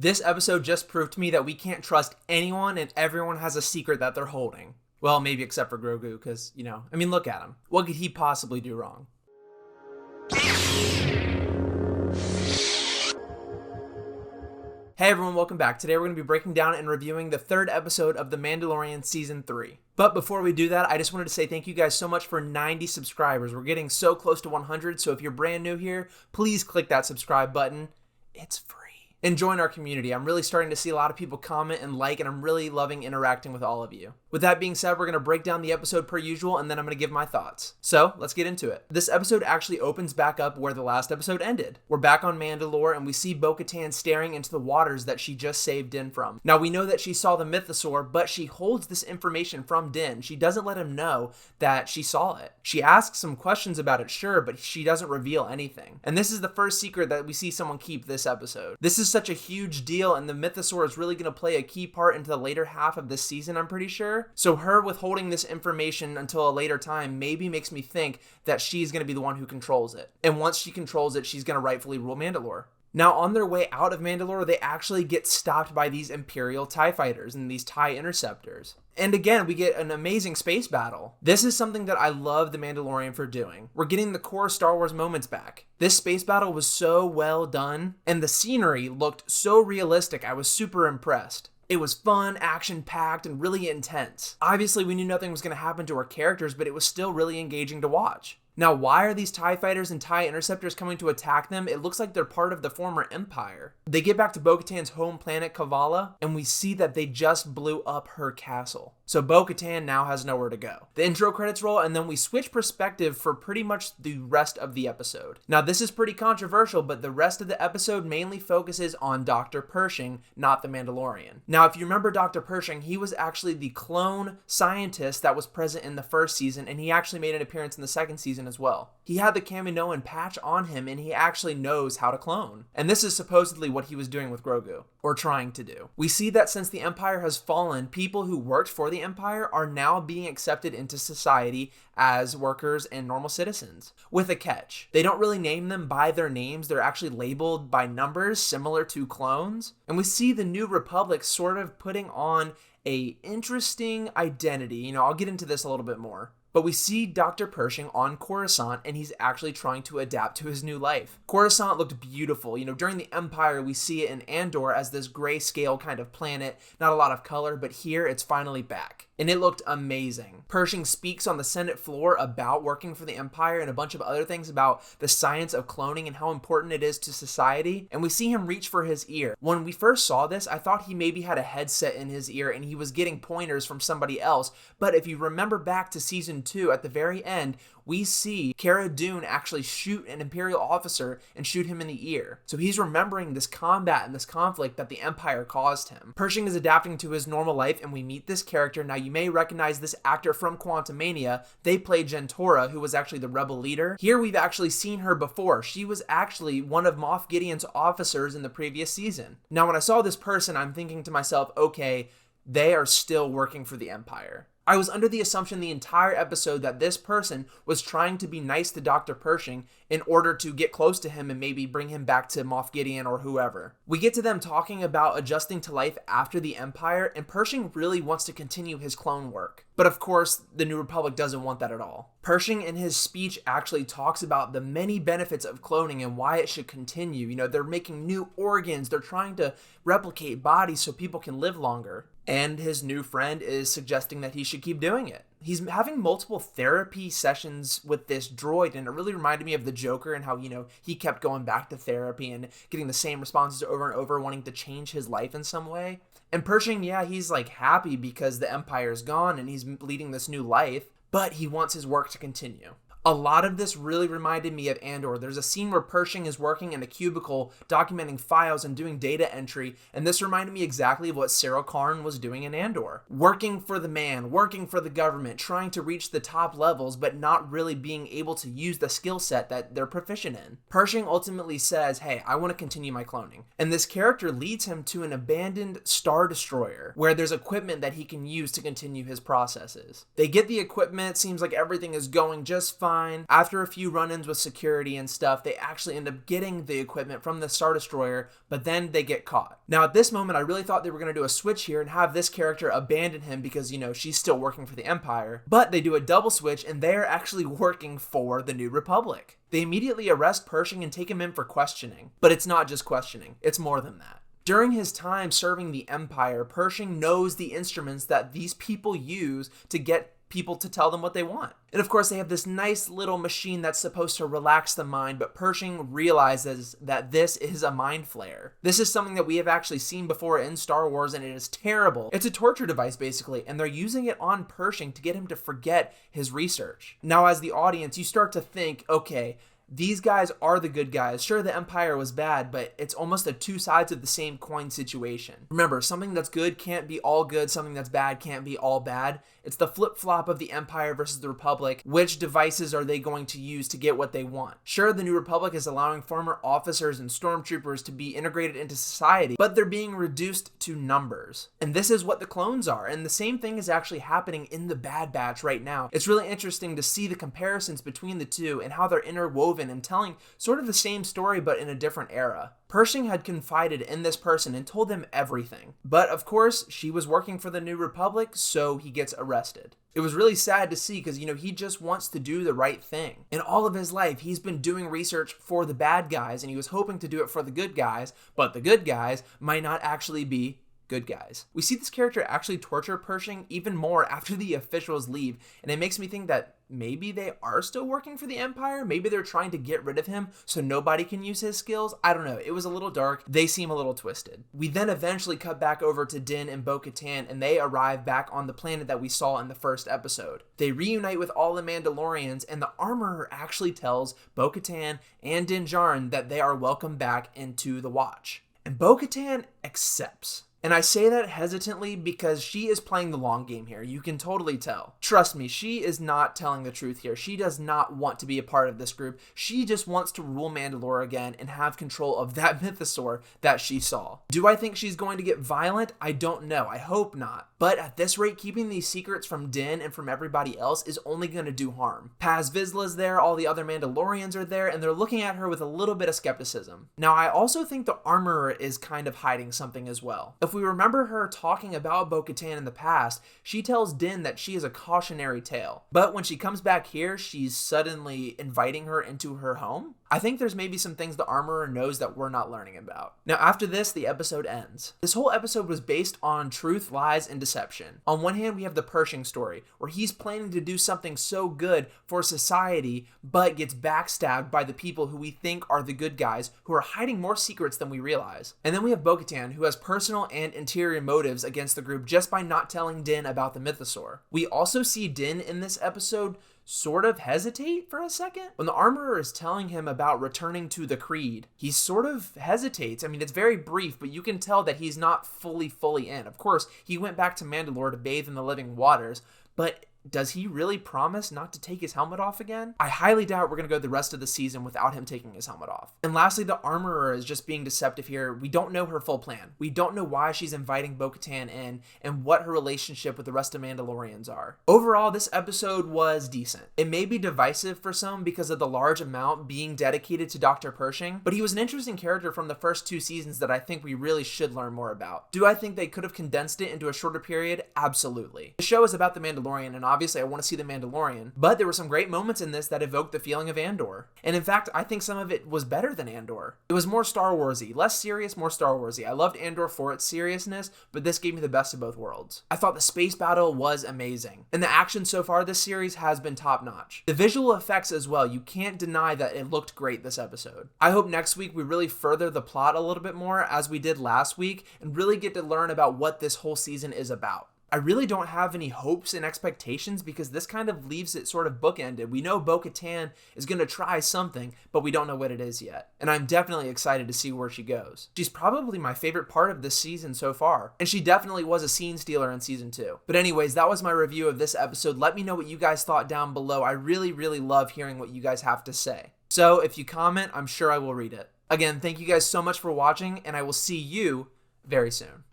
This episode just proved to me that we can't trust anyone and everyone has a secret that they're holding. Well, maybe except for Grogu, because, look at him. What could he possibly do wrong? Hey everyone, welcome back. Today we're going to be breaking down and reviewing the third episode of The Mandalorian Season 3. But before we do that, I just wanted to say thank you guys so much for 90 subscribers. We're getting so close to 100, so if you're brand new here, please click that subscribe button. It's free. And join our community. I'm really starting to see a lot of people comment and like, and I'm really loving interacting with all of you. With that being said, we're going to break down the episode per usual, and then I'm going to give my thoughts. So, let's get into it. This episode actually opens back up where the last episode ended. We're back on Mandalore, and we see Bo-Katan staring into the waters that she just saved Din from. Now, we know that she saw the mythosaur, but she holds this information from Din. She doesn't let him know that she saw it. She asks some questions about it, sure, but she doesn't reveal anything. And this is the first secret that we see someone keep this episode. This is such a huge deal, and the mythosaur is really going to play a key part into the later half of this season, I'm pretty sure. So her withholding this information until a later time maybe makes me think that she's going to be the one who controls it. And once she controls it, she's going to rightfully rule Mandalore. Now, on their way out of Mandalore, they actually get stopped by these Imperial TIE fighters and these TIE interceptors. And again, we get an amazing space battle. This is something that I love The Mandalorian for doing. We're getting the core Star Wars moments back. This space battle was so well done, and the scenery looked so realistic. I was super impressed. It was fun, action-packed, and really intense. Obviously, we knew nothing was going to happen to our characters, but it was still really engaging to watch. Now, why are these TIE fighters and TIE interceptors coming to attack them? It looks like they're part of the former Empire. They get back to Bo-Katan's home planet, Kavala, and we see that they just blew up her castle. So Bo-Katan now has nowhere to go. The intro credits roll, and then we switch perspective for pretty much the rest of the episode. Now, this is pretty controversial, but the rest of the episode mainly focuses on Dr. Pershing, not the Mandalorian. Now, if you remember Dr. Pershing, he was actually the clone scientist that was present in the first season, and he actually made an appearance in the second season as well. He had the Kaminoan patch on him, and he actually knows how to clone. And this is supposedly what he was doing with Grogu, or trying to do. We see that since the Empire has fallen, people who worked for the Empire are now being accepted into society as workers and normal citizens. With a catch. They don't really name them by their names, they're actually labeled by numbers similar to clones. And we see the New Republic sort of putting on a interesting identity. I'll get into this a little bit more. But we see Dr. Pershing on Coruscant, and he's actually trying to adapt to his new life. Coruscant looked beautiful. During the Empire, we see it in Andor as this grayscale kind of planet, not a lot of color, but here it's finally back. And it looked amazing. Pershing speaks on the Senate floor about working for the Empire and a bunch of other things about the science of cloning and how important it is to society. And we see him reach for his ear. When we first saw this, I thought he maybe had a headset in his ear and he was getting pointers from somebody else. But if you remember back to season 2, at the very end, we see Cara Dune actually shoot an Imperial officer and shoot him in the ear. So he's remembering this combat and this conflict that the Empire caused him. Pershing is adapting to his normal life, and we meet this character. Now, you may recognize this actor from Quantumania. They played Jentora, who was actually the rebel leader. Here we've actually seen her before. She was actually one of Moff Gideon's officers in the previous season. Now, when I saw this person, I'm thinking to myself, okay, they are still working for the Empire. I was under the assumption the entire episode that this person was trying to be nice to Dr. Pershing in order to get close to him and maybe bring him back to Moff Gideon or whoever. We get to them talking about adjusting to life after the Empire, and Pershing really wants to continue his clone work. But of course, the New Republic doesn't want that at all. Pershing in his speech actually talks about the many benefits of cloning and why it should continue. They're making new organs, they're trying to replicate bodies so people can live longer. And his new friend is suggesting that he should keep doing it. He's having multiple therapy sessions with this droid, and it really reminded me of the Joker and how, he kept going back to therapy and getting the same responses over and over, wanting to change his life in some way. And Pershing, he's happy because the Empire's gone and he's leading this new life, but he wants his work to continue. A lot of this really reminded me of Andor. There's a scene where Pershing is working in a cubicle, documenting files and doing data entry, and this reminded me exactly of what Sarah Karn was doing in Andor. Working for the man, working for the government, trying to reach the top levels, but not really being able to use the skill set that they're proficient in. Pershing ultimately says, hey, I want to continue my cloning. And this character leads him to an abandoned Star Destroyer, where there's equipment that he can use to continue his processes. They get the equipment, it seems like everything is going just fine. fine. After a few run-ins with security and stuff, they actually end up getting the equipment from the Star Destroyer, but then they get caught. Now at this moment, I really thought they were going to do a switch here and have this character abandon him because, you know, she's still working for the Empire. But they do a double switch and they're actually working for the New Republic. They immediately arrest Pershing and take him in for questioning. But it's not just questioning, it's more than that. During his time serving the Empire, Pershing knows the instruments that these people use to get people to tell them what they want. And of course, they have this nice little machine that's supposed to relax the mind, but Pershing realizes that this is a mind flayer. This is something that we have actually seen before in Star Wars, and it is terrible. It's a torture device, basically, and they're using it on Pershing to get him to forget his research. Now, as the audience, you start to think, okay, these guys are the good guys. Sure, the Empire was bad, but it's almost a two sides of the same coin situation. Remember, something that's good can't be all good, something that's bad can't be all bad. It's the flip-flop of the Empire versus the Republic. Which devices are they going to use to get what they want? Sure, the New Republic is allowing former officers and stormtroopers to be integrated into society, but they're being reduced to numbers. And this is what the clones are, and the same thing is actually happening in the Bad Batch right now. It's really interesting to see the comparisons between the two and how they're interwoven and telling sort of the same story but in a different era. Pershing had confided in this person and told them everything. But of course, she was working for the New Republic, so he gets arrested. It was really sad to see because, you know, he just wants to do the right thing. In all of his life, he's been doing research for the bad guys and he was hoping to do it for the good guys, but the good guys might not actually be good guys. We see this character actually torture Pershing even more after the officials leave, and it makes me think that maybe they are still working for the Empire. Maybe they're trying to get rid of him so nobody can use his skills. I don't know. It was a little dark. They seem a little twisted. We then eventually cut back over to Din and Bo-Katan, and they arrive back on the planet that we saw in the first episode. They reunite with all the Mandalorians, and the Armorer actually tells Bo-Katan and Din Djarin that they are welcome back into the Watch. And Bo-Katan accepts. And I say that hesitantly because she is playing the long game here. You can totally tell. Trust me, she is not telling the truth here. She does not want to be a part of this group. She just wants to rule Mandalore again and have control of that mythosaur that she saw. Do I think she's going to get violent? I don't know. I hope not. But at this rate, keeping these secrets from Din and from everybody else is only going to do harm. Paz Vizsla's there, all the other Mandalorians are there, and they're looking at her with a little bit of skepticism. Now, I also think the Armorer is kind of hiding something as well. If we remember her talking about Bo-Katan in the past, she tells Din that she is a cautionary tale. But when she comes back here, she's suddenly inviting her into her home. I think there's maybe some things the Armorer knows that we're not learning about. Now, after this, the episode ends. This whole episode was based on truth, lies, and deception. On one hand, we have the Pershing story, where he's planning to do something so good for society, but gets backstabbed by the people who we think are the good guys, who are hiding more secrets than we realize. And then we have Bo-Katan, who has personal and interior motives against the group just by not telling Din about the mythosaur. We also see Din in this episode sort of hesitate for a second. When the Armorer is telling him about returning to the Creed, he sort of hesitates. I mean, it's very brief, but you can tell that he's not fully in. Of course, he went back to Mandalore to bathe in the living waters, but does he really promise not to take his helmet off again? I highly doubt we're going to go the rest of the season without him taking his helmet off. And lastly, the Armorer is just being deceptive here. We don't know her full plan. We don't know why she's inviting Bo-Katan in and what her relationship with the rest of Mandalorians are. Overall, this episode was decent. It may be divisive for some because of the large amount being dedicated to Dr. Pershing, but he was an interesting character from the first 2 seasons that I think we really should learn more about. Do I think they could have condensed it into a shorter period? Absolutely. The show is about the Mandalorian, and obviously I want to see the Mandalorian, but there were some great moments in this that evoked the feeling of Andor. And in fact, I think some of it was better than Andor. It was more Star Warsy, less serious, more Star Warsy. I loved Andor for its seriousness, but this gave me the best of both worlds. I thought the space battle was amazing, and the action so far this series has been top notch. The visual effects as well, you can't deny that it looked great this episode. I hope next week we really further the plot a little bit more as we did last week and really get to learn about what this whole season is about. I really don't have any hopes and expectations because this kind of leaves it sort of bookended. We know Bo-Katan is going to try something, but we don't know what it is yet. And I'm definitely excited to see where she goes. She's probably my favorite part of this season so far, and she definitely was a scene stealer in season 2. But anyways, that was my review of this episode. Let me know what you guys thought down below. I really love hearing what you guys have to say. So if you comment, I'm sure I will read it. Again, thank you guys so much for watching, and I will see you very soon.